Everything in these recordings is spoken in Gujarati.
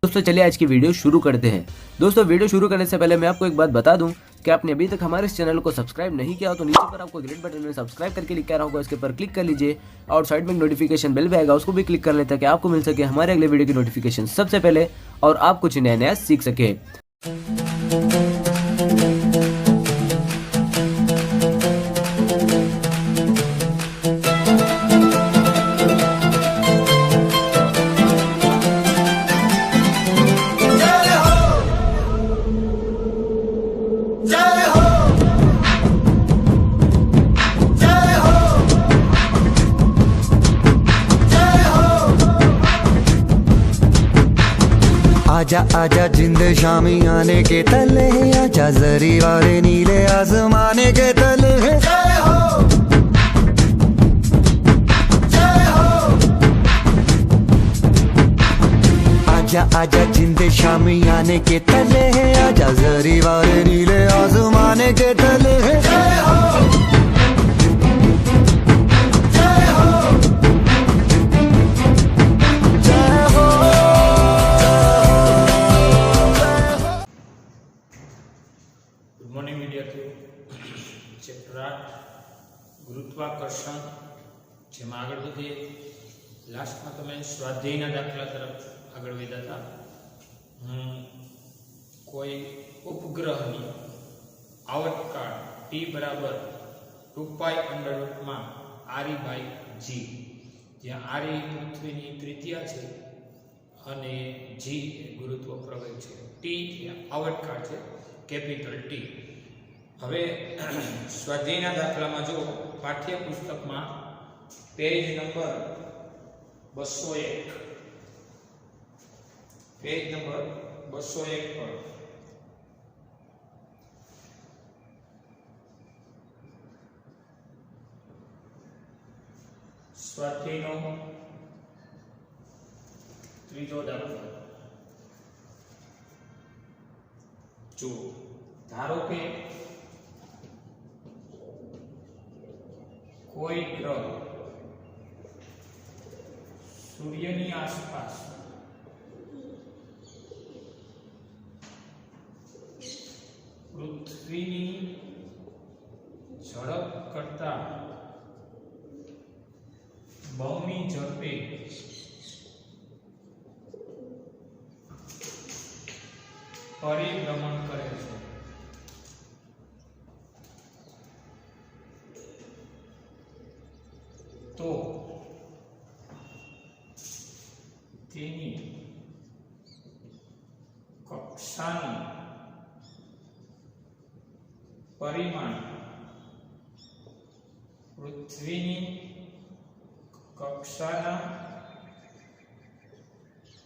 दोस्तों चलिए आज की वीडियो शुरू करते हैं। दोस्तों वीडियो शुरू करने से पहले मैं आपको एक बात बता दूं कि आपने अभी तक हमारे इस चैनल को सब्सक्राइब नहीं किया हो तो नीचे पर आपको ग्रीन बटन में सब्सक्राइब करके लिखा रहा होगा, इसके ऊपर क्लिक कर लीजिए और साइड में नोटिफिकेशन बेल भी आएगा, उसको भी क्लिक कर लें ताकि आपको मिल सके हमारे अगले वीडियो की नोटिफिकेशन सबसे पहले और आप कुछ नया नया सीख सके। आजा आजा जिंद शामी आने के तले, आजा जरी वाले नीले आसमाने के तले। जय हो जय हो। आजा आजा जिंद शामी आने के तले, आजा जरी वाले नीले आसमाने के तले। जय हो चैप्टर 8 गुरुत्वाकर्षण जेम आगळ वधीए। लास्ट में तमे स्वाध्यायना दाखला तरफ आगळ वध्या था। कोई उपग्रहनी आवतकाळ t बराबर 2π अंडररूट में re/g, ज्यां re पृथ्वीनी त्रिज्या छे अने g गुरुत्व प्रवेग छे, t आवतकाळ छे कैपिटल T। હવે સ્વાધ્યાયના દાખલામાં જો પાઠ્યપુસ્તકમાં પેજ નંબર 201 પર સ્વાધ્યાયનો ત્રીજો દાખલો જો ધારો કે कोई ग्रह सूर्यनी आसपास पृथ्वीनी झड़प करता बमनी झड़पे परिभ्रमण करे छे, तो तेनी कक्षानी परिमाण पृथ्वीनी कक्षाना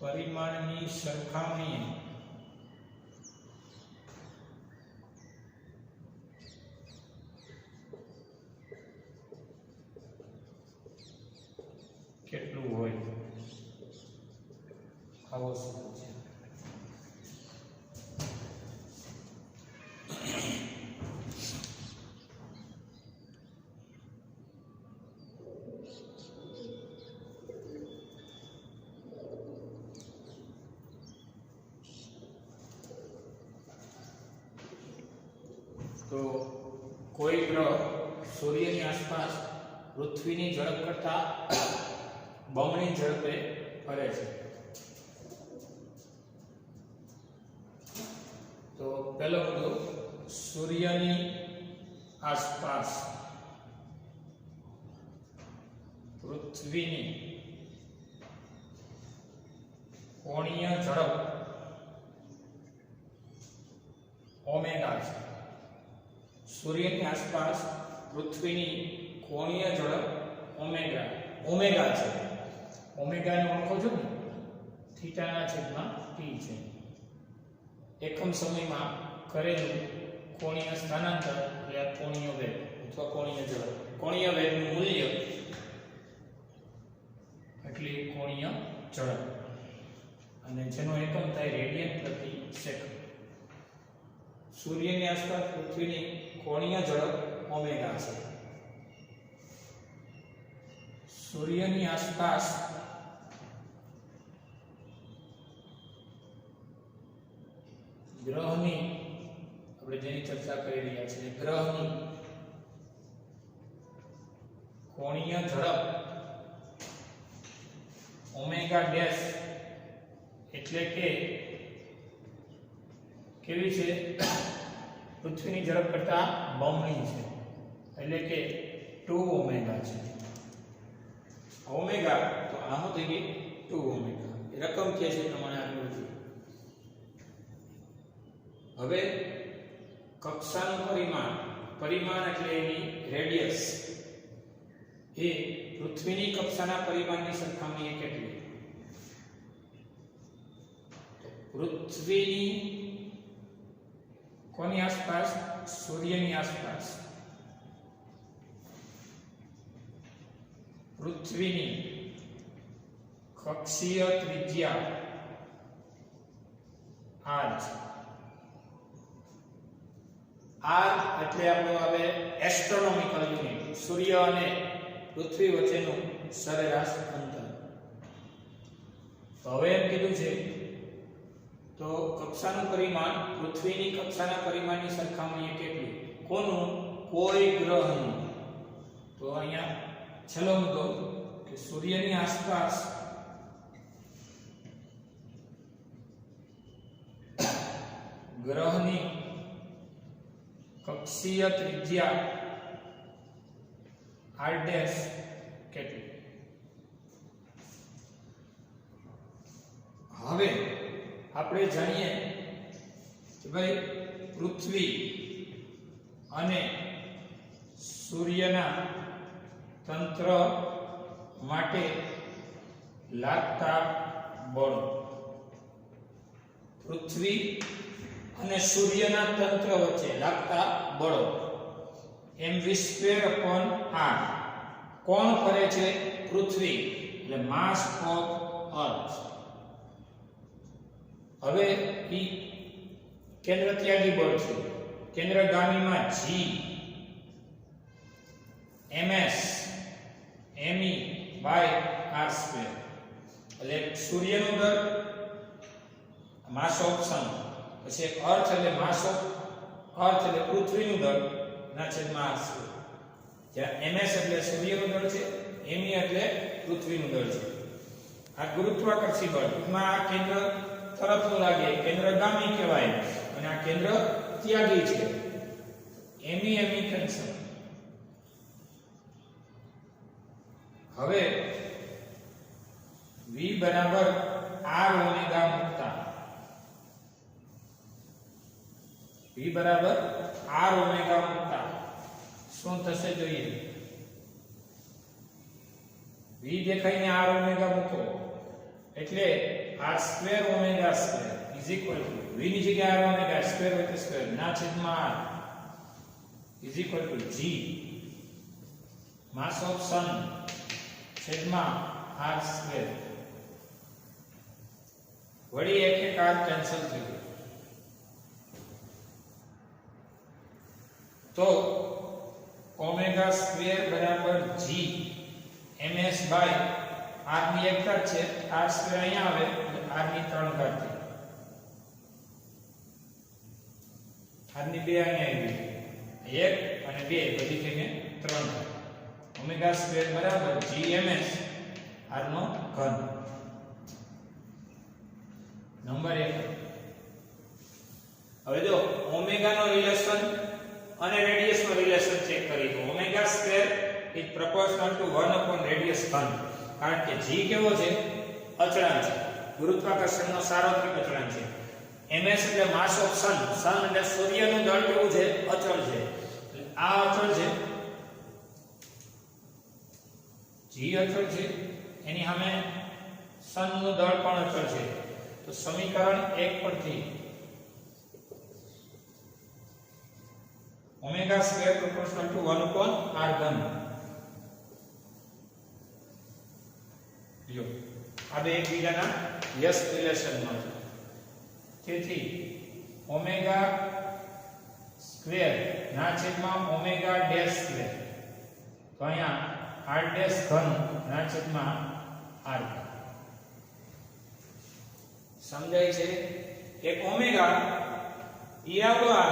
परिमाणनी सरखामणीए કેટલું હોય આવો સવાલ છે। તો કોઈ ગ્રહ સૂર્યની આસપાસ પૃથ્વીની ઝડપ કરતા બમણી ઝડપે ફરે છે। તો પહેલો મુદ્દો, સૂર્યની આસપાસ પૃથ્વીની કોણીય ઝડપ ઓમેગા છે। સૂર્યની આસપાસ પૃથ્વીની કોણીય ઝડપ ઓમેગા છે। ओमेगा ने ओळखो छो ने, थीटाना छेदमां t छे। एकम समय में करेलुं कोणीय स्थानांतर એટલે કોણીય વેગ અથવા કોણીય ઝડપ, કોણીય વેગનું મૂલ્ય એટલે કોણીય ઝડપ અને જેનો એકમ થાય રેડિયન પ્રતિ સેકન્ડ। સૂર્યની આસપાસ પૃથ્વીની કોણીય ઝડપ ઓમેગા છે। सूर्यनी आसपास ગ્રહની આપણે જેની ચર્ચા કરી રહ્યા છીએ ગ્રહની કોણીય ઝડપ ઓમેગા ડેશ એટલે કે કેવી છે પૃથ્વીની ઝડપ કરતા બમણી છે એટલે કે 2 ઓમેગા છે ઓમેગા તો આનો થઈ ગઈ 2 ઓમેગા એ રકમ કે છે પ્રમાણે આગળ વધીએ હવે કક્ષાનું પરિમાણ એટલે એની રેડિયસ એ પૃથ્વીની કક્ષાના પરિમાણની સરખામણીએ કેટલી પૃથ્વીની કોની આસપાસ સૂર્યની આસપાસ પૃથ્વીની કક્ષીય ત્રિજ્યા r છે r એટલે આપણો આવે એસ્ટ્રોનોમિકલ યુનિટ સૂર્ય અને પૃથ્વી વચ્ચેનું સરેરાશ અંતર તો હવે એમ કીધું છે તો કક્ષાનું પરિમાણ પૃથ્વીની કક્ષાના પરિમાણની સરખામણીએ કેટલું કોનું કોઈ ગ્રહનું તો અહીંયા છેલ્લો મુદ્દો કે સૂર્યની આસપાસ ગ્રહની કક્ષીય ત્રિજ્યા r ડેશ કેટલી હવે આપણે જાણીએ કે ભાઈ પૃથ્વી અને સૂર્યના તંત્ર માટે લાગતા બળ પૃથ્વી અને સૂર્યના તંત્ર વચ્ચે લાગતા બળો mv²/r કોણ કરે છે પૃથ્વી એટલે માસ ઓફ અર્થ હવે ઈ કેન્દ્ર ત્યાગી બળ છે કેન્દ્રગામીમાં g ms me/r² એટલે સૂર્યનું દળ માસ ઓફ સન પછી અર્થ એટલે માસ ઓફ અર્થ એટલે પૃથ્વીનું દળ ના છેદમાં r². જ્યાં ms એટલે સૂર્યનું દળ છે me એટલે પૃથ્વીનું દળ છે. આ ગુરુત્વાકર્ષી બળ ટૂંકમાં આ કેન્દ્ર તરફનું લાગે કેન્દ્રગામી કહેવાય અને આ કેન્દ્ર ત્યાગી છે. me cancel. હવે v બરાબર r ઓમેગા મૂકતા v બરાબર r ઓમેગા મૂકતા શું થશે જોઈએ. v દેખાઈને r ઓમેગા મૂકો એટલે r² omega square is equal two v ની જગ્યાએ r ઓમેગા સ્ક્વેર હોય તો સ્ક્વેર ના છેદમાં r is equal to g mass of sun છેદમાં r². વળી એક r કેન્સલ થઈ ગયો તો ઓમેગા સ્ક્વેર બરાબર g ms બાય r ની એક ઘાત છે r સ્ક્વેર અહીંયા આવે એટલે r ની 3 ઘાત થઈ r ની 2 અહીંયા આવી 1 અને 2 બધી થઈને 3 ઘાત. ઓમેગા સ્ક્વેર બરાબર g ms r નો ઘન. નંબર 1. હવે જો ઓમેગા નો રિલેશન અને રેડિયસ નો રિલેશન ચેક કરી તો omega square is proportional two 1 radius ઘન. કારણ કે g કેવો છે અચળાંક છે ગુરુત્વાકર્ષણનો સાર્વત્રિક અચળાંક છે. ms એટલે માસ ઓફ સન સન એટલે સૂર્યનું દળ કેવું છે અચળ છે એટલે આ અચળ છે g અચળ છે એની સામે સન નું દળ પણ અચળ છે. તો સમીકરણ 1 પરથી omega square proportional two 1/r ઘન લ્યો આ બે એકબીજાના યસ રિલેશનમાં છે. તેથી ઓમેગા સ્ક્વેર ના છેદમાં ઓમેગા ડેશ સ્ક્વેર તો અહીંયા r ડેશ ઘન ના છેદમાં r. સમજાય છે. એક ઓમેગા એ આવડો આ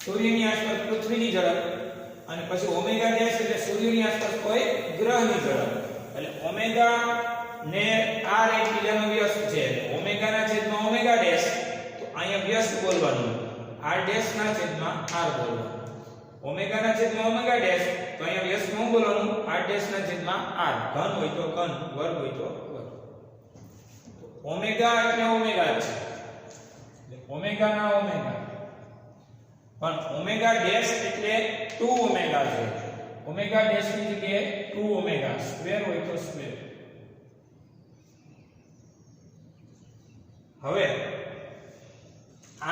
સૂર્યની આસપાસ પૃથ્વીની ઝડપ અને પછી ઓમેગા ડેશ એટલે સૂર્યની આસપાસ કોઈ ગ્રહની ઝડપ. એટલે ઓમેગા ને r એકબીજાનો વ્યસ્ત છે. ઓમેગા ના છેદમાં ઓમેગા ડેશ તો અહીંયા વ્યસ્ત બોલવાનું, r ડેશ ના છેદમાં r બોલવાનું. ઓમેગા ના છેદમાં ઓમેગા ડેશ તો અહીંયા વ્યસ્ત નું બોલવાનું, r ડેશ ના છેદમાં r. ઘન હોય તો ઘન, વર્ગ હોય તો વર્ગ. ઓમેગા એટલે ઓમેગા છે, એટલે ઓમેગા ના ઓમેગા. પણ ઓમેગા ડેશ એટલે 2 ઓમેગા છે. ઓમેગા ડેશ ની જગ્યાએ 2 ઓમેગા, સ્ક્વેર હોય તો સ્ક્વેર. હવે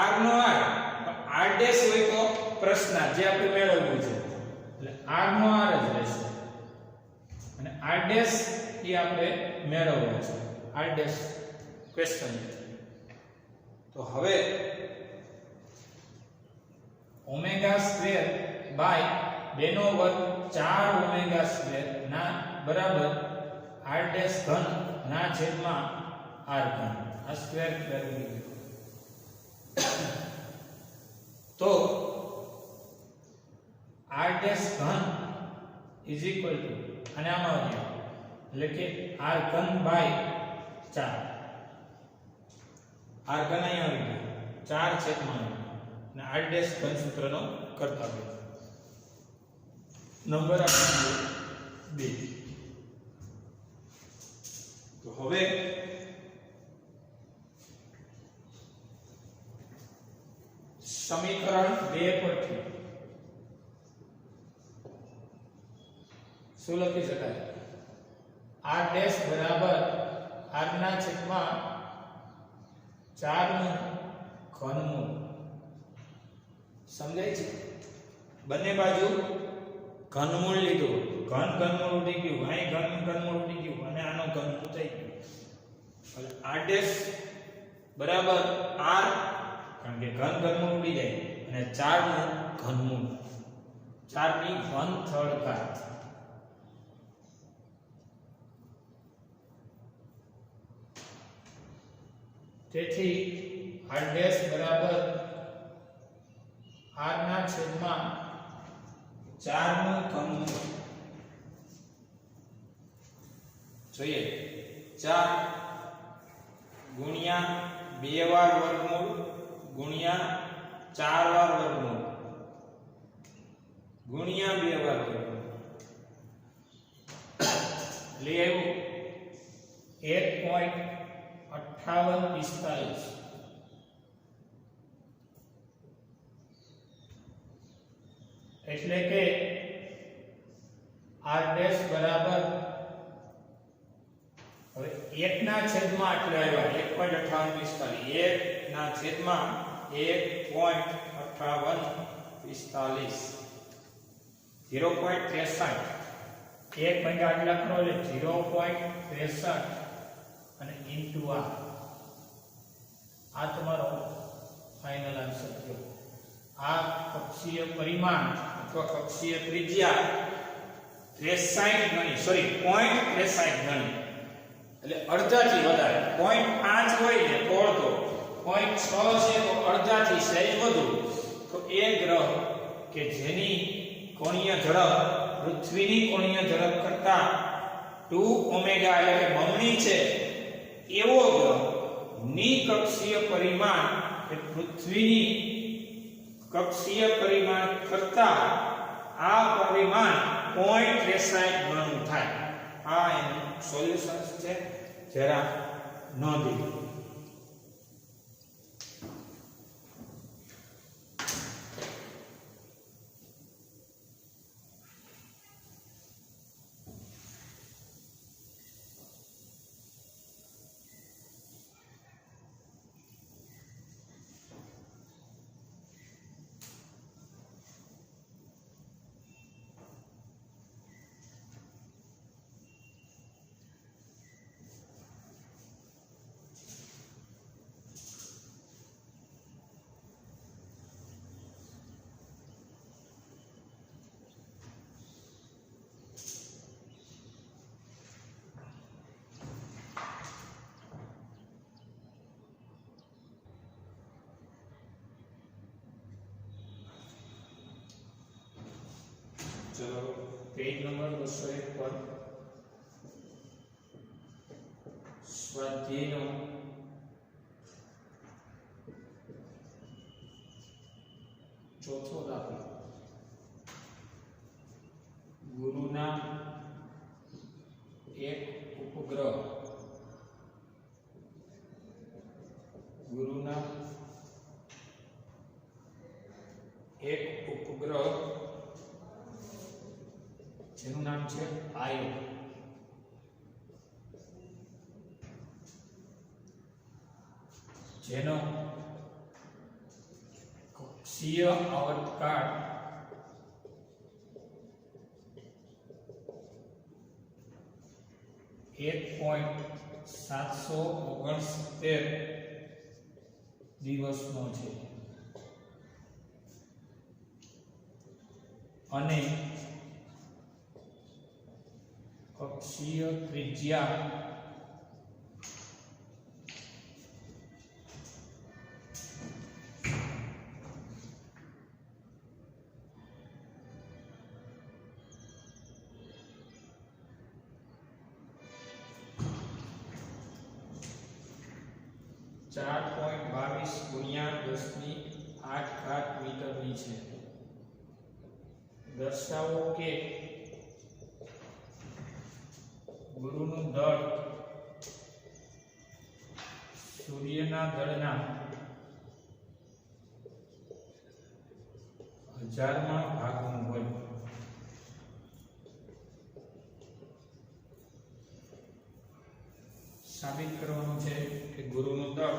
r નો r, r ડેશ હોય તો પ્રશ્ન જે આપણે મેળવવું છે એટલે r નો r જ રહેશે અને r ડેશ એ આપણે મેળવવો છે, r ડેશ ક્વેશ્ચન. તો હવે ઓમેગા સ્ક્વેર બાય 2 નો વર્ગ 4 ઓમેગા સ્ક્વેર ના બરાબર r ડેશ ઘન ના છેદમાં r ઘન. આ સ્ક્વેર કરી તો r ડેશ ઘન ઇઝ ઇક્વલ ટુ અને આમાં આવે એટલે કે r ઘન બાય 4. r ઘન અહીંયા આવી ગયો 4 છેદમાં અને r ડેશ ઘન સૂત્રનો કરતા હોય નંબર આપણો 2. તો હવે સમીકરણ 2 પરથી શું લખી શકાય? r ડેશ બરાબર r ના છેદમાં 4 નું ઘનમૂળ. સમજાય છે? બંને બાજુ ઘનમૂળ લીધું, ઘનમૂળ ઉડી ગયું, અહીં ઘનમૂળ ઉડી ગયું અને આનો ઘનમૂળ થઈ ગયું. એટલે r ડેશ બરાબર r, કારણ કે ઘનમૂળ ઉડી જાય અને 4 નું ઘનમૂળ, 4 ની ઘન થર્ડ ઘાત. તેથી r ડેશ બરાબર r ના છેદમાં 4 નું ઘનમૂળ. જોઈએ 4 ગુણ્યા 2 વાર વર્ગમૂળ ગુણ્યા 4 વાર વર્ગમૂળ ગુણ્યા 2 વાર વર્ગમૂળ એટલે આવ્યું 1.5845. એટલે કે r ડેશ બરાબર હવે 1 ના છેદમાં આટલે આવ્યા 1.5845, 1 ના છેદમાં 1.5845 0.63 1 ભાગ્યા આટલા કરો એટલે 0.63 અને ઇન્ટુ આ તમારો ફાઇનલ આન્સર થયો. આ કક્ષીય પરિમાણ અથવા કક્ષીય ત્રિજ્યા 63 ગણી, સોરી 0.63 ગણી એટલે અડધાથી વધારે. 0.5 હોય ને તો અડધો, 0.6 છે તો અડધાથી સહેજ વધુ. તો એ ગ્રહ કે જેની કોણીય ઝડપ પૃથ્વીની કોણીય ઝડપ કરતા 2 ઓમેગા એટલે કે બમણી છે એવો ગ્રહ ની કક્ષીય પરિમાણ એ પૃથ્વીની કક્ષીય પરિમાણ કરતા આ પરિમાણ 0.63 ગણું થાય. આ એનું સોલ્યુશન છે, જરા નોંધી લો. चलो पेज नंबर 201 पर स्वाध्यायનો ચોથો દાખલો ગુરુના એક ઉપગ્રહ ગુરુના એક ઉપગ્રહ જેનું નામ છે આયો જેનો કક્ષીય આવર્તકાળ 1.769 દિવસનો છે અને કક્ષીય ત્રિજ્યા 4.22 ગુણ્યા 10⁸ મીટરની છે દર્શાવો કે ગુરુનું દળ સૂર્યના દળના 1000માં ભાગનું હોય સાબિત કરવાનું છે કે ગુરુનું દળ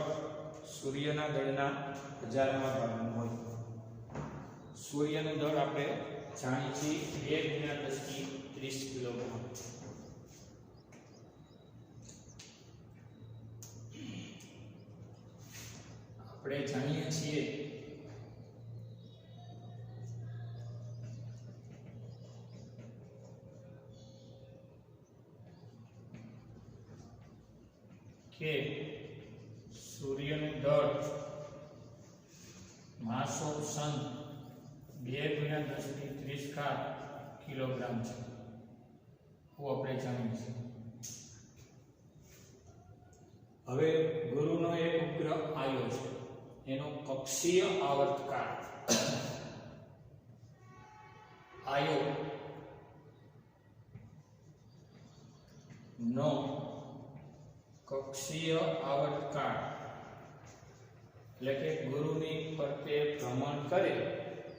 સૂર્યના દળના 1000માં ભાગનું હોય સૂર્યનું દળ આપણે જાણીએ છીએ 2 × 10⁻30 કિલોગ્રામ આપણે જાણીએ છીએ કે સૂર્યનું દળ માસ ઓફ સન 2 × 10⁻30 કિલોગ્રામ છે હું આપણે જાણીએ છીએ હવે ગુરુનો એક ઉપગ્રહ આવ્યો છે એનો કક્ષીય આવર્તકાળ આયો નો કક્ષીય આવર્તકાળ એટલે કે ગુરુની ફરતે ભ્રમણ કરે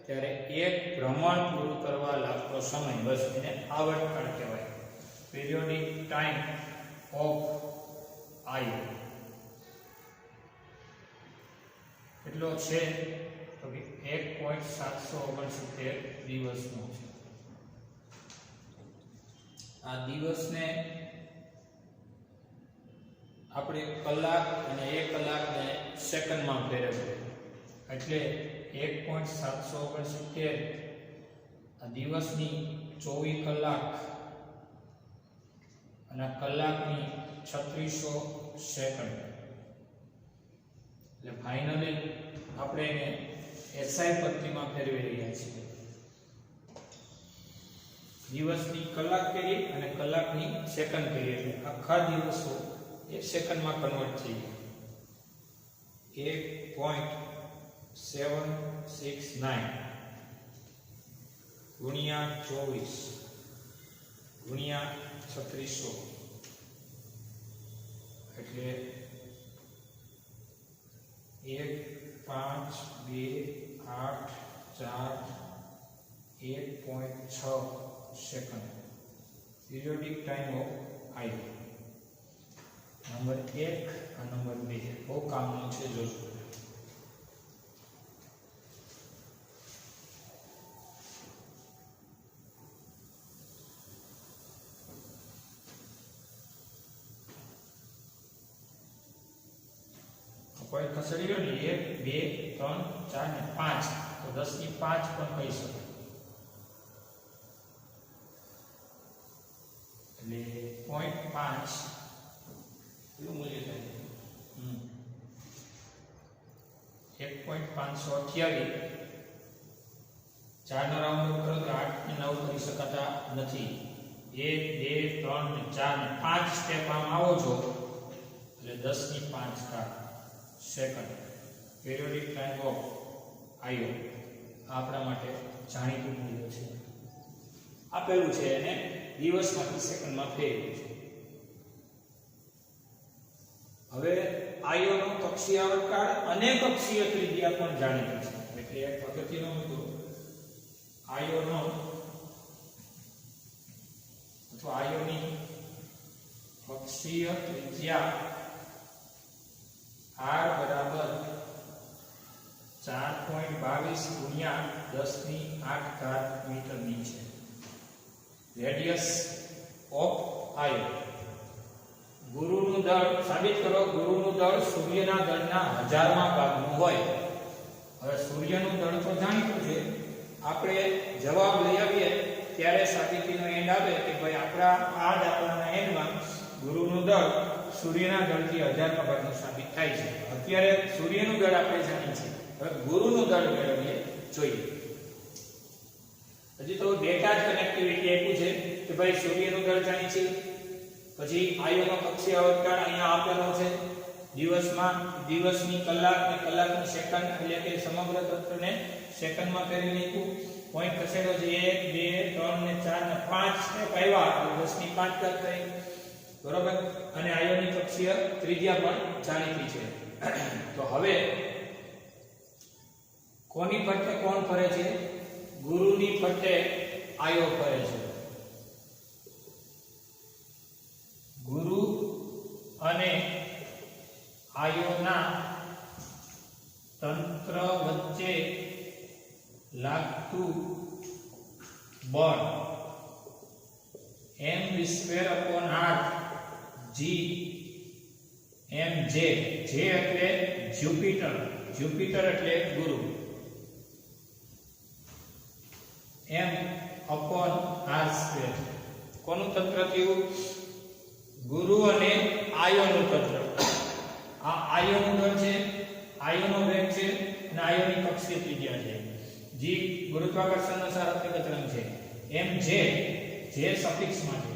ત્યારે એક ભ્રમણ પૂરું કરવા લાગતો સમય બસ એને આવર્તકાળ કહેવાય પિરિયોડિક ટાઈમ ઓફ આયો કેટલો છે તો કે 1.769 દિવસનો છે આ દિવસને આપણે કલાક અને 1 કલાકને સેકન્ડમાં ફેરવીએ એટલે 1.769 આ દિવસની 24 કલાક અને કલાકની 3600 સેકન્ડ એટલે ફાઇનલી આપણે એને એસઆઈ પદ્ધતિમાં ફેરવી રહ્યા છીએ દિવસની કલાક કરીએ અને કલાકની સેકન્ડ કરીએ એટલે આખા દિવસો एक सेकंड में कन्वर्ट थी 1.769 गुणिया 24 गुणिया 3600 એટલે 1.52841.6 second periodic time of I number 1 और नंबर 2 वो काम છે જોજો कोई खसड़ी लो ने 1 2 3 4 ने 5 तो 10 की 5 પણ કહી શકો એટલે 0.5 કેટલું મૂલ્ય થાય 1.528 4 નો રાઉન્ડ કરો તો 8 ને 9 કરી શકાતા નથી. 1 2 3 ને 4 ને 5 સ્ટેપ આમ આવો છો એટલે 10 ની 5 ઘાત સેકન્ડ. પિરિયોડિક ટાઈમ ઓફ આયો આપણા માટે જાણીતું મૂલ્ય છે. આપેલું છે અને દિવસમાંથી સેકન્ડમાં ફેરવ્યું છે. હવે આયોનો કક્ષીય આવર્તકાળ અને કક્ષીય ત્રિજ્યા પણ જાણીતી છે. એટલે એક પદ્ધતિનો મુદ્દો આયોનો અથવા આયોની કક્ષીય ત્રિજ્યા r બરાબર 4.22 ગુણ્યા 10 ની 8 ઘાત મીટરની છે. રેડિયસ ઓફ આયો. ગુરુનું દળ સાબિત કરો. ગુરુનું દળ સૂર્યના દળના 1000માં ભાગનું હોય. હવે સૂર્યનું દળ તો જાણીતું છે. આપણે જવાબ લઈ આવીએ ત્યારે સાબિતીનો એન્ડ આવે કે ભાઈ આપણા આ દાખલાના એન્ડમાં ગુરુનું દળ સૂર્યના દળથી 1000માં ભાગનું સાબિત થાય છે. અત્યારે સૂર્યનું દળ આપણે જાણીએ છીએ. હવે ગુરુનું દળ મેળવીએ જોઈએ. હજી તો ડેટા જ કનેક્ટિવિટી આપ્યું છે કે ભાઈ સૂર્યનું દળ જાણીએ છીએ. પછી આયોનો કક્ષીય આવર્તકાળ અહીંયા આપેલો છે. દિવસની કલાક ને કલાકની સેકન્ડ એટલે કે સમગ્ર તત્વને સેકન્ડમાં ફેરવી નાખ્યું. પોઈન્ટ ખસેડો છે 1 2 3 ને 4 ને 5 સ્ટેપ આવ્યા એટલે 10 ની 5 ઘાત થઈ. બરોબર. અને આયોની કક્ષીય ત્રિજ્યા પણ જાણીતી છે. તો હવે કોની ફરતે કોણ ફરે છે? ગુરુની ફરતે આયો ફરે છે. ગુરુ અને આયોના તંત્ર વચ્ચે લાગતું બળ mv²/r g mj. j એટલે જ્યુપિટર. જ્યુપિટર એટલે ગુરુ. m/r². કોનું તંત્ર થયું? ગુરુ અને આયોનું તંત્ર. આ આયોનું દળ છે, આયોનો વેગ છે અને આયોની કક્ષીય ત્રિજ્યા છે. g ગુરુત્વાકર્ષણનો સાર્વત્રિક તરંગ છે. mj જે સફિક્સમાં છે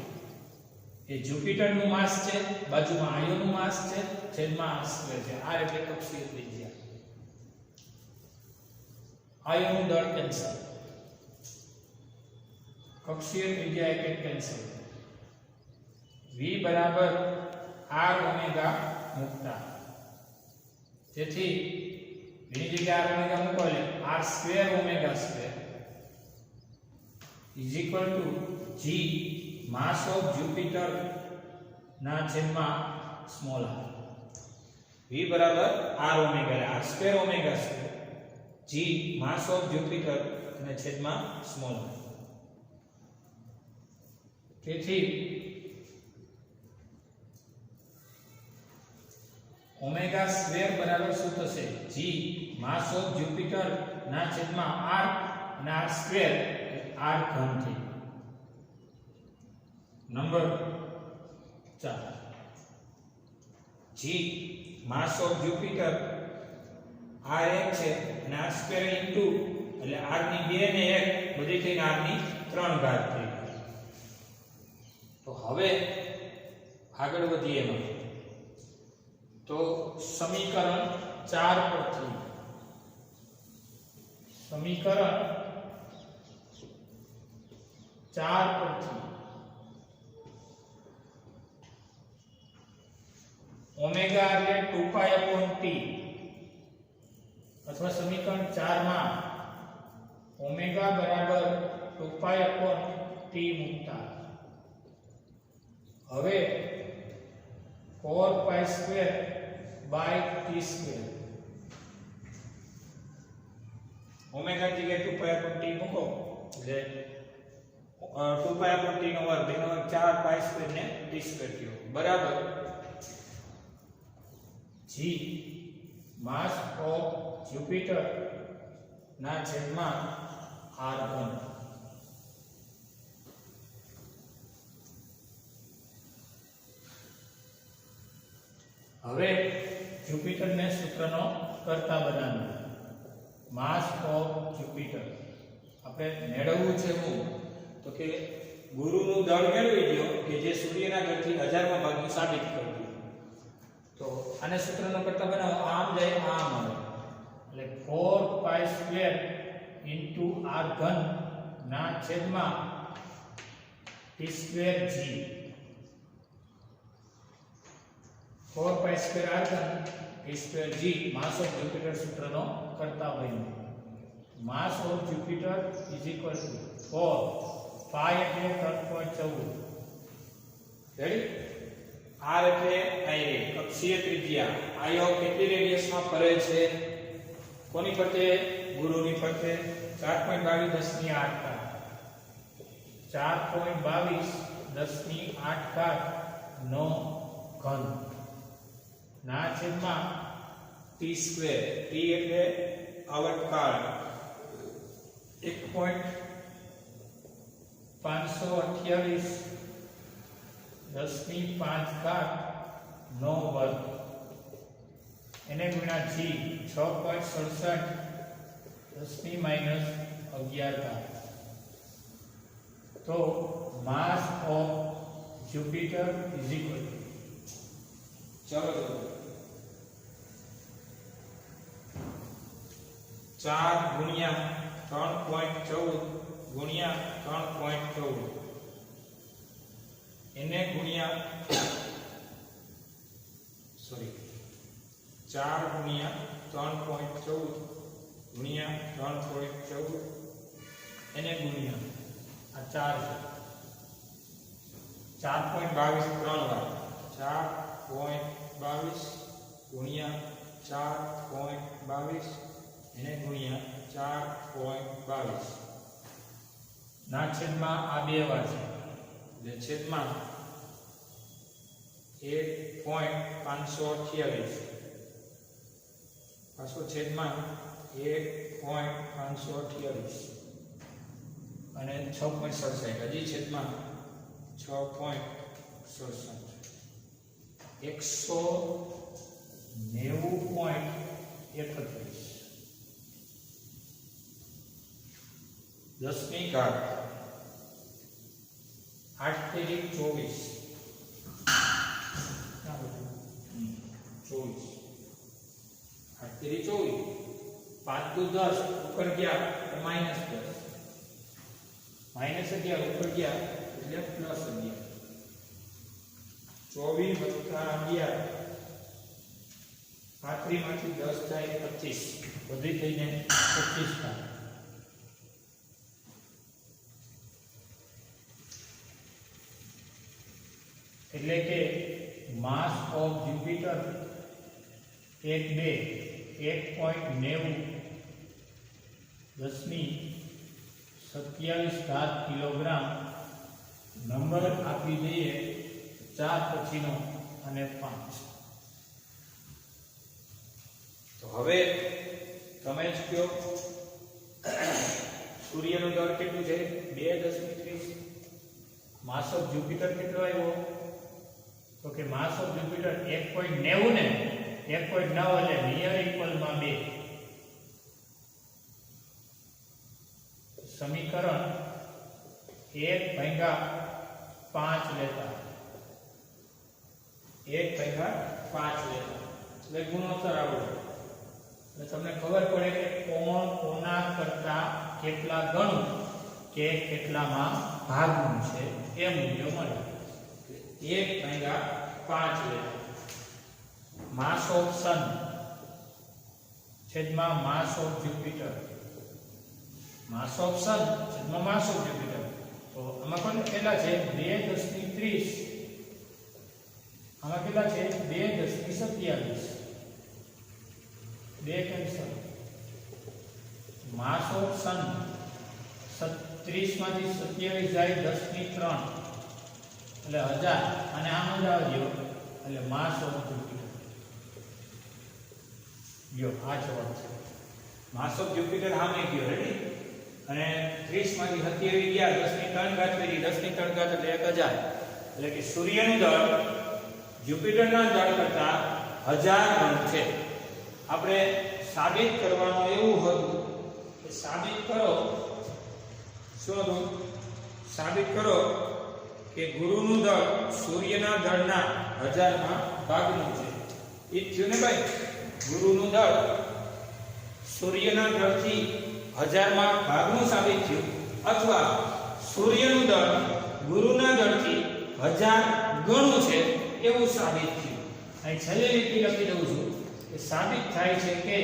એ જ્યુપિટરનું માસ છે, બાજુમાં આયોનું માસ છે, છેદમાં r² છે. r એટલે કક્ષીય ત્રિજ્યા. આયોનું દળ કેન્સલ, કક્ષીય ત્રિજ્યા એક કેન્સલ. v બરાબર r ઓમેગા મૂકતા. તેથી v ની જગ્યાએ r ઓમેગા મૂકો એટલે r² omega square is equal to g mass of Jupiter ના છેદમાં સ્મોલ r. v બરાબર r omega r² omega square g mass of Jupiter અને છેદમાં સ્મોલ r. તેથી ઓમેગા સ્ક્વેર બરાબર શું થશે? g માસ ઓફ જ્યુપિટર ના છેદમાં r અને r સ્ક્વેર r ઘન થઈ. Number 4 g mass of Jupiter r 1 છે અને r સ્ક્વેર ઇન્ટુ એટલે r ની 2 ને 1 બધી થઈને r ની 3 ઘાત થઈ. તો હવે આગળ વધીએ એમાં. તો સમીકરણ 4 પરથી ઓમેગા એટલે 2π/t અથવા સમીકરણ 4 માં ઓમેગા બરાબર 2π/t મૂકતા હવે 4π²/t². ઓમેગા જગ્યાએ 2π/t મૂકો એટલે 2π/t નો વર્ગ એનો વર્ગ 4π² ને t² થયો બરાબર g માસ ઓફ જ્યુપિટર ના છેદમાં r ઘન. હવે જ્યુપિટરને સૂત્રનો કર્તા બનાવ્યો. માસ ઓફ જ્યુપિટર આ આપણે મેળવવું છે હું તો કે ગુરુનું દળ મેળવી દો કે જે સૂર્યના દળથી 1000માં ભાગનું સાબિત કરી દો. તો આને સૂત્રનો કરતા બનાવો, આમ જાય આમ આવે એટલે 4π² ઇન્ટુ r ઘન ના છેદમાં t²g 4π² r ઘન t²g માસ ઓફ જ્યુપિટર સૂત્રનો કરતા બન્યું. માસ of Jupiter is equal two 4 પાઈ એટલે 3.14 રેડી. r એટલે આઈ અક્ષીય ત્રિજ્યા. આયો કેટલી રેડિયસમાં ફરે છે? કોની ફરતે? ગુરુની ફરતે. 4.22 10 ની 8 નો ઘન ના છેદમાં t². t એટલે આવર્તકાળ 1.528 10 ની 5 નો વર્ગ એને ગુણ્યા g 6.67 10 ની -11. તો માસ of Jupiter is equal two, ચલો 4 ગુણ્યા 3.14 ગુણ્યા 3.14 એને ગુણ્યા 4 ગુણ્યા 3.14 ગુણ્યા 3.14 એને ગુણ્યા આ 4 છે 4.22 ત્રણ વાર 4.22 ગુણ્યા 4.22 એને ગુણ્યા 4.22 ના છેદમાં આ બે વાર છે એટલે છેદમાં 1.528 પાછો છેદમાં 1.528 અને 6.67 હજી છેદમાં 6.67 190.31 10 ની ઘાત 8 તેરી 24 8 તેરી 24 5 દુ 10 ઉપર ગયા -10 -11 ઉપર ગયા એટલે +11 24 વત્તા 11 35 માંથી 10 થાય 25 બધી થઈને 25 થાય. એટલે કે માસ ઓફ જ્યુપિટર 1.90 10 ની 27 કિલોગ્રામ. નંબર આપી દઈએ 4 પછીનો અને 5. તો હવે તમે જ કહો સૂર્યનું દળ કેટલું છે? 2.30. માસ ઓફ જ્યુપિટર કેટલો આવ્યો? તો કે માસ ઓફ જ્યુપિટર 1.90 ને 1.9 એટલે નિયર ઇક્વલ માં 2. સમીકરણ 1/5 લેતા 1/5 લેતા એટલે ગુણોત્તર આવડે એટલે તમને ખબર પડે કે કોણ કોના કરતા કેટલા ગણું કે કેટલામાં ભાગનું છે એ મૂલ્ય મળે. 1/5 લેતા માસ ઓફ સન છેદમાં mass of Jupiter. Mass of sun છેદમાં માસ ઓફ જ્યુપિટર. તો આમાં કોણ કેટલા છે? 2.10 આમાં કેટલા છે? 2.27 2 કેન્સલ. માસ ઓફ સન 30 માંથી 27 જાય 10 ની 3 એટલે 1000 અને આમ જ આવજો એટલે માસ ઓફ જ્યુપિટર. યો આ જવાબ છે. માસ ઓફ જ્યુપિટર સામે ગયો રેડી. અને 30 માંથી 27 ગયા 10 ની 3 ઘાત કરી 10 ની 3 ઘાત એટલે 1000 એટલે કે સૂર્યનું દળ જ્યુપિટરના દળ કરતા 1000 ગણું છે. આપણે સાબિત કરવાનું એવું હતું કે સાબિત કરો શું હતું? સાબિત કરો કે ગુરુનું દળ સૂર્યના દળના 1000માં ભાગનું છે. એ થયું ને ભાઈ? ગુરુનું દળ સૂર્યના દળથી 1000માં ભાગનું સાબિત થયું, અથવા સૂર્યનું દળ ગુરુના દળથી 1000 ગણું છે એવું સાબિત થયું. અહીં છેલ્લી લીટી લખી દઉં છું કે સાબિત થાય છે કે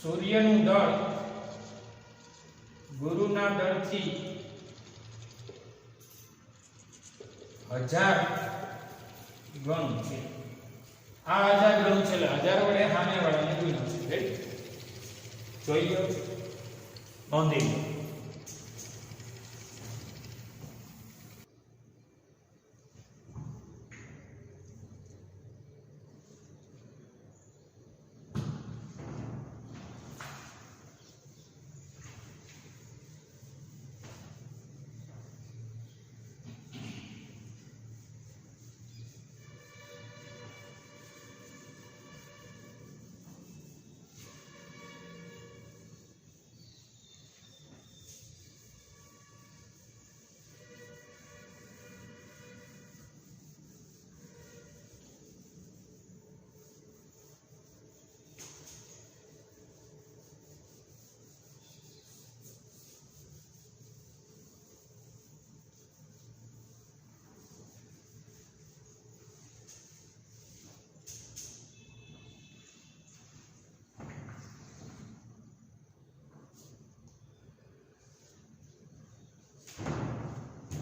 સૂર્યનું દળ ગુરુના દળથી 1000 ગણું છે. આ 1000 ગણું છે એટલે 1000 વડે સામેવાળાને ગુણ્યો છે. જોઈ લો, નોંધી લો.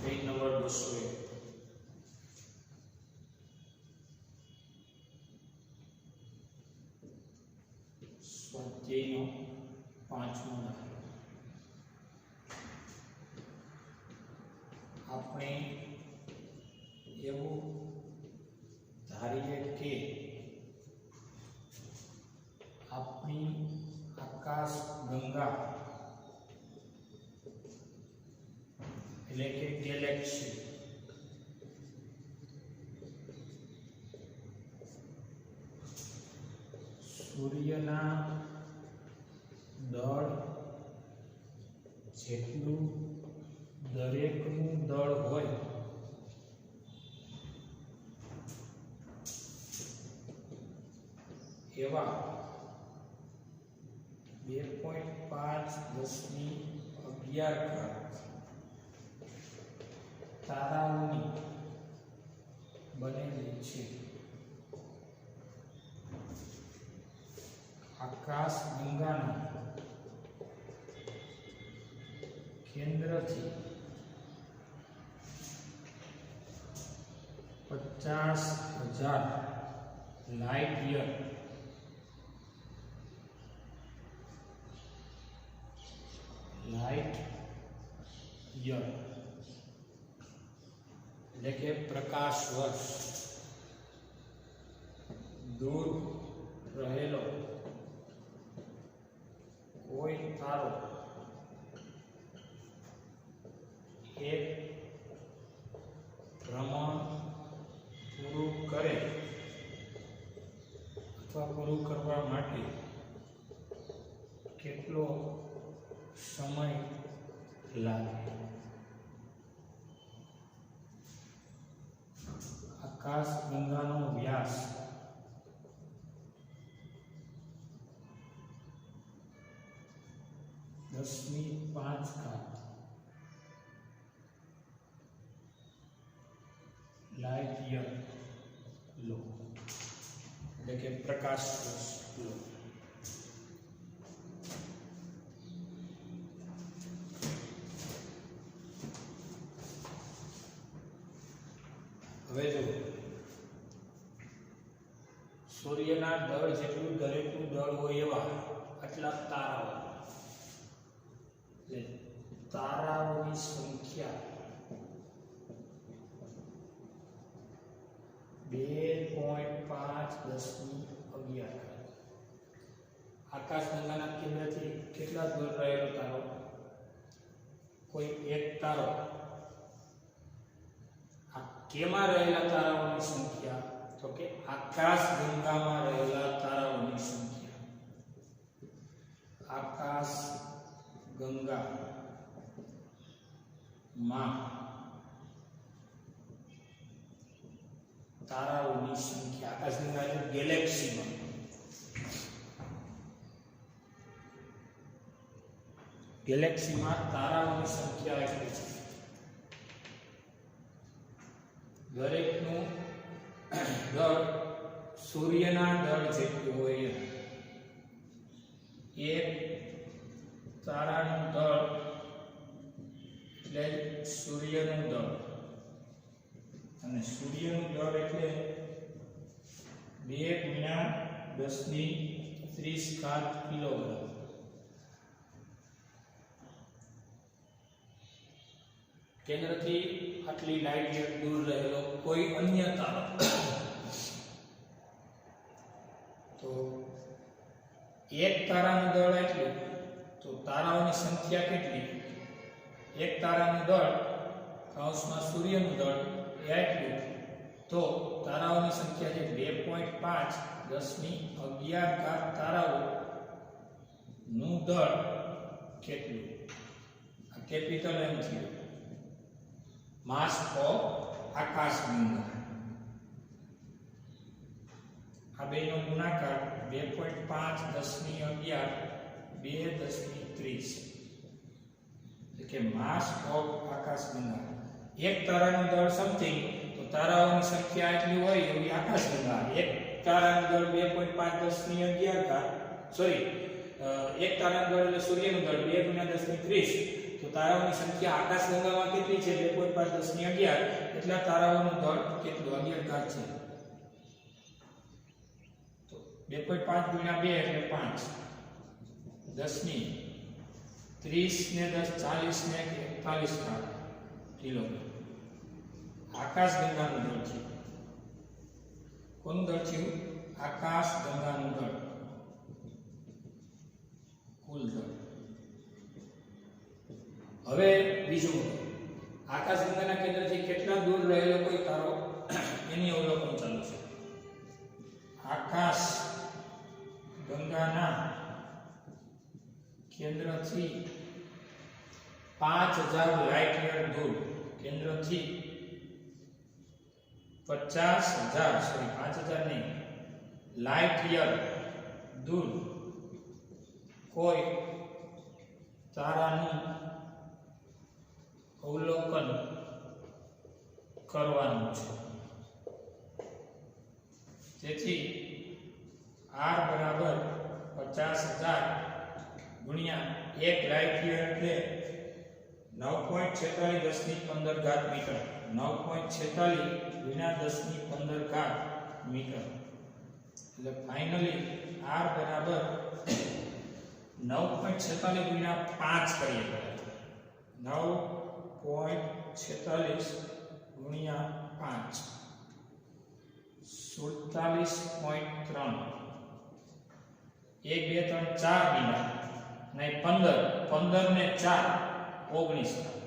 Page number 201. સ્વાધ્યાયનો 5મો દાખલો. આપણે એવું ધારીએ કે આપણી આકાશ ગંગા એટલે કે ગેલેક્સી સૂર્યના દળ જેટલું દરેકનું દળ હોય એવા 2.5 તારાઓની બનેલી છે. આકાશ ગંગાના કેન્દ્રથી 50,000 લાઇટ યર એટલે કે પ્રકાશ વર્ષ દૂર રહેલો કોઈ તારો એક ભ્રમણ પૂરું કરે અથવા પૂરું કરવા માટે કેટલો સમય લાગે? આકાશ ગંગાનો વ્યાસ 10⁵ લાઇટ યર લો એટલે કે પ્રકાશ વર્ષ લો. હવે જો સૂર્યના દળ જેટલું દરેકનું દળ હોય એવા આટલા તારાઓ એટલે તારાઓની સંખ્યા 2.5 આકાશ ગંગાના કેન્દ્રથી કેટલા દૂર રહેલો તારો? કોઈ એક તારો. કેમાં રહેલા તારાઓની સંખ્યા? તો કે આકાશ ગંગામાં રહેલા તારાઓની સંખ્યા. आकाश गंगा मां ताराओनी संख्या आकाश गंगा એટલે ગેલેક્સીમાં તારાઓની સંખ્યા એટલી છે દરેકનું દળ સૂર્યના દળ જેટલું હોય એક તારાનું દળ એટલે સૂર્યનું દળ અને સૂર્યનું દળ એટલે 2 × 10⁻³ કિલોગ્રામ કેન્દ્રથી આટલી લાઇટ યર દૂર રહેલો કોઈ અન્ય તારો તો એક તારાનું દળ એટલું તો તારાઓની સંખ્યા કેટલી એક તારાનું દળ કૌંસમાં સૂર્યનું દળ એટલું તો તારાઓની સંખ્યા છે 2.5 10⁻11 તારાઓ નું દળ કેટલું આ કેપિટલ એમ થયું માસ ઓફ આકાશગંગા આ બેનો ગુણાકાર 2.5 10⁻11 2 10⁻30 એટલે કે માસ ઓફ આકાશગંગા એક તારાનું દળ સમથિંગ તો તારાઓની સંખ્યા એટલી હોય એવી આકાશગંગા એક તારાનું દળ 2.5 10⁻11 સોરી એક તારાનું દળ એટલે સૂર્યનું દળ 2 × 10⁻30 તો તારાઓની સંખ્યા આકાશગંગામાં કેટલી છે 2.5 10⁻11 એટલા તારાઓનું દળ કેટલું 11 ઘાત છે તો 2.5 × 2 એટલે 5 10⁻30 ને 10 40 ને 41 કિલોગ્રામ આકાશગંગાનું દળ છે કોનું દળ છે આકાશગંગાનું દળ કુલ દળ હવે બીજું આકાશગંગાના કેન્દ્રથી કેટલા દૂર રહેલો કોઈ તારો એની અવલોકન ચાલુ છે આકાશ ગંગાના કેન્દ્રથી 5000 લાઇટ યર દૂર કેન્દ્રથી 50,000 સોરી 5000 નહીં લાઇટ યર દૂર કોઈ તારાનું અવલોકન કરવાનું છે તેથી r બરાબર 50,000 ગુણ્યા 1 લાઇટ યર એટલે 9.46 10⁻15 મીટર 9.46 ગુણ્યા 10⁻15 મીટર એટલે ફાઇનલી r બરાબર 9.46 ગુણ્યા 5 કરીએ 9.46 ગુણ્યા 5 47.3 1 2 3 4 મહિના નહીં 15 ને 4 19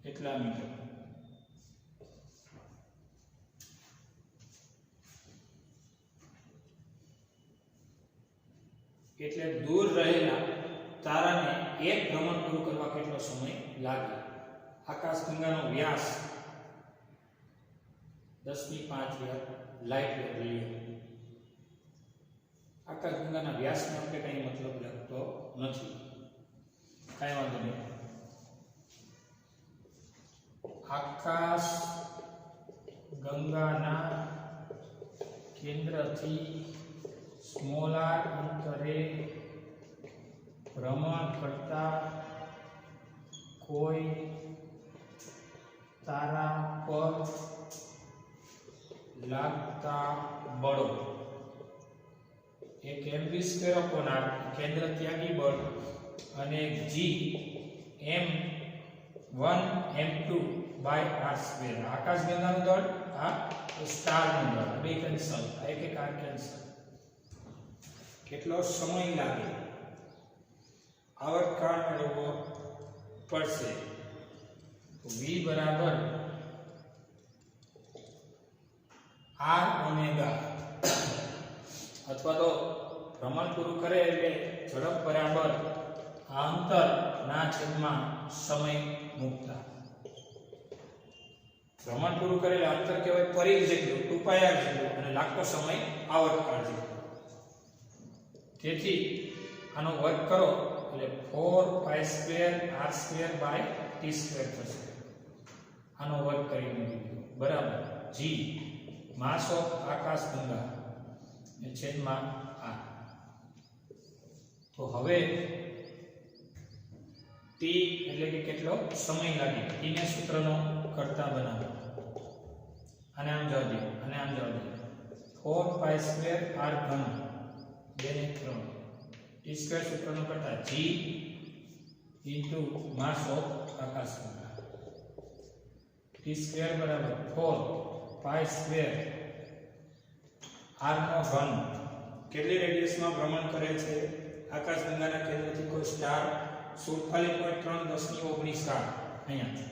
કેટલા મીટર એટલે દૂર રહેલા તારાને એક ભ્રમણ પૂરું કરવા કેટલો સમય લાગે આકાશગંગાનો વ્યાસ 10⁵ લાઇટ યર લઈએ આકાશગંગાના વ્યાસનો આપણે કંઈ મતલબ લાગતો નથી કાંઈ વાંધો નહીં આકાશ ગંગાના કેન્દ્રથી સ્મોલ r અંતરે ભ્રમણ કરતા કોઈ તારા પર લાગતા બળો એક m² અપોન r કેન્દ્ર ત્યાગી બળ અને g m1 m2 by r² આકાશગંગાનું દળ આ સ્ટારનું દળ બે કેન્સલ એક એક r કેન્સલ કેટલો સમય લાગે આવર્તકાળ મેળવવો પડશે v બરાબર આર ઓમેગા અથવા તો ભ્રમણ પૂરું કરે એટલે ઝડપ બરાબર આ અંતરના છેદમાં સમય મૂકતા. ભ્રમણ પૂરું કરેલા અંતર કહેવાય પરિઘ જેટલું, 2πr જેટલું, અને લાગતો સમય આવર્તકાળ જેટલો. તેથી આનો વર્ગ કરો એટલે 4π²r²/t² થશે. આનો વર્ગ કરીને દીધો બરાબર g માસ ઓફ આકાશગંગા એ છેદમાં r. તો હવે t એટલે કે કેટલો સમય લાગે t ને સૂત્રનો કરતા બનાવો. અને આમ જવા દે અને આમ જવા દે 4π²r³ 2 ને 3 t² સૂત્રનો કરતા g mass of Akashganga t² બરાબર 4π² r³ કેટલી રેડિયસમાં ભ્રમણ કરે છે આકાશગંગાના કેન્દ્રથી કોઈ સ્ટાર 47.3 10⁻19 અહીંયા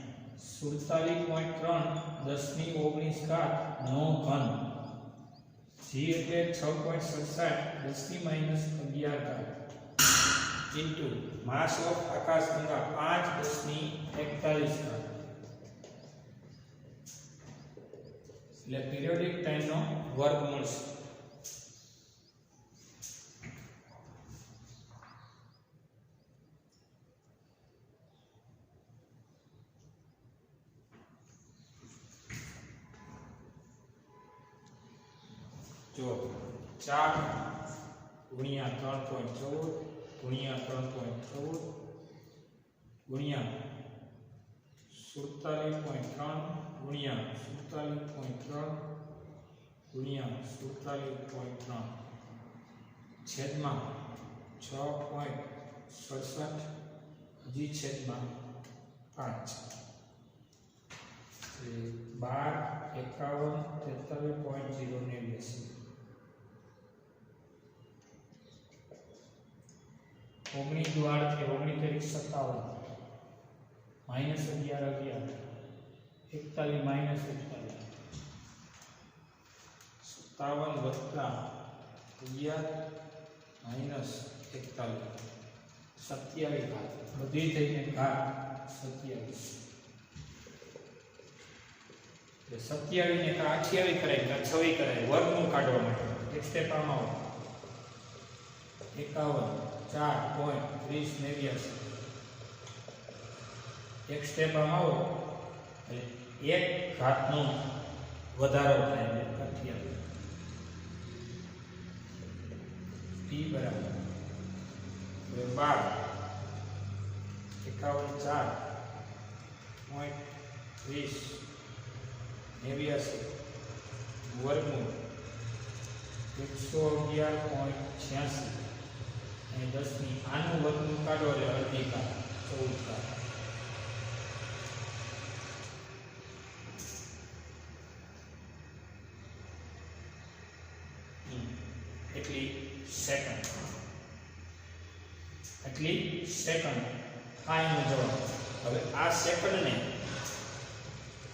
47.3 10⁻19 નો ઘન. g એટલે 6.67 10⁻11 ઇન્ટુ માસ ઓફ આકાશગંગા 5 10⁻41 એટલે પીરિયોડિક ટાઈમનો વર્ગ મળશે. જો 4 ગુણ્યા 3.14 ગુણ્યા 3.14 ગુણ્યા 47.3 ગુણ્યા 47.3 ગુણ્યા 47.3 છેદમાં 6.67 હજી છેદમાં 5 12 51 43.089 19 द्वार थे 19 तारीख 57 -11 41 -41 57 વત્તા 11 -41 27 ઘાત બધી થઈને ઘાત 27 27 ને 28 કરાય 26 કરાય વર્ગમૂળ કાઢવા માટે એક સ્ટેપ આમાં 51 4.3089 એક સ્ટેપ આમાં આવો એટલે એક ઘાતનો વધારો થાય એટલે 28 t બરાબર 12 51 4.3089 વર્ગમૂળ 111.86 અને 10 ની આનું વર્ગમૂળ કાઢો એટલે અડધી ઘાત 14 ઘાત એટલી સેકન્ડ આ એનો જવાબ. હવે આ સેકન્ડને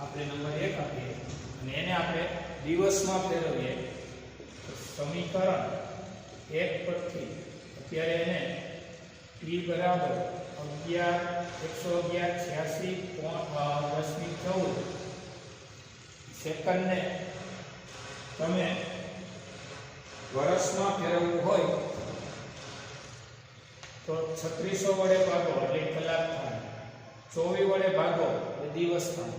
આપણે નંબર 1 આપીએ અને એને આપણે દિવસમાં ફેરવીએ તો સમીકરણ 1 પરથી અત્યારે એને t બરાબર 11186.1014 સેકન્ડને તમે વર્ષમાં ફેરવવું હોય તો 3600 વડે ભાગો એટલે કલાક થાય, 24 વડે ભાગો એટલે દિવસ થાય,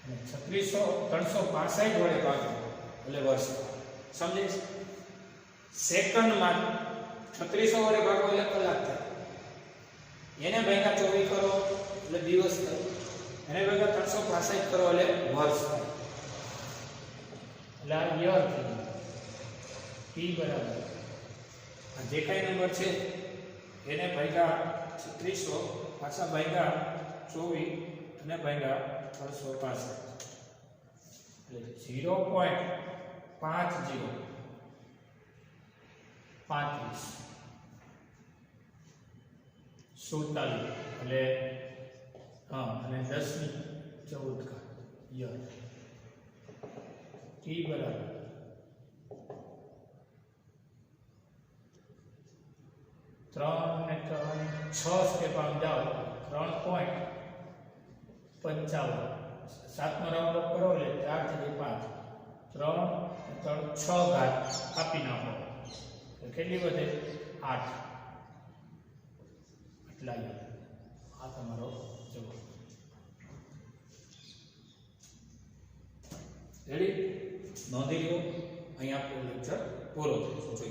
અને 365 વડે ભાગો એટલે વર્ષ થાય. સમજીશ? સેકન્ડમાં 3600 વડે ભાગો એટલે કલાક થાય, એને ભાગ્યા 24 કરો એટલે દિવસ થાય, એને ભાગ્યા 365 કરો એટલે વર્ષ થાય. એટલે આ યર થઈ ગયું. t બરાબર આ જે કાંઈ નંબર છે એને ભાગ્યા 3600 પાછા ભાગ્યા 24 અને ભાગ્યા 365 એટલે 0.5035 47 એટલે હા અને 10 ની 14 યર टी बराबर 3 ને 3 6 સ્ટેપ આમ જાઓ 3.55 સાતમો રાઉન્ડ અપ કરો એટલે 4 થી 5 3 3 6 ઘાત કાપી નાખો તો કેટલી વધે 8 આટલા આ તમારો જવાબ રેડી નોંધી લો અહીં આપણો લેક્ચર પૂરો થયો છે.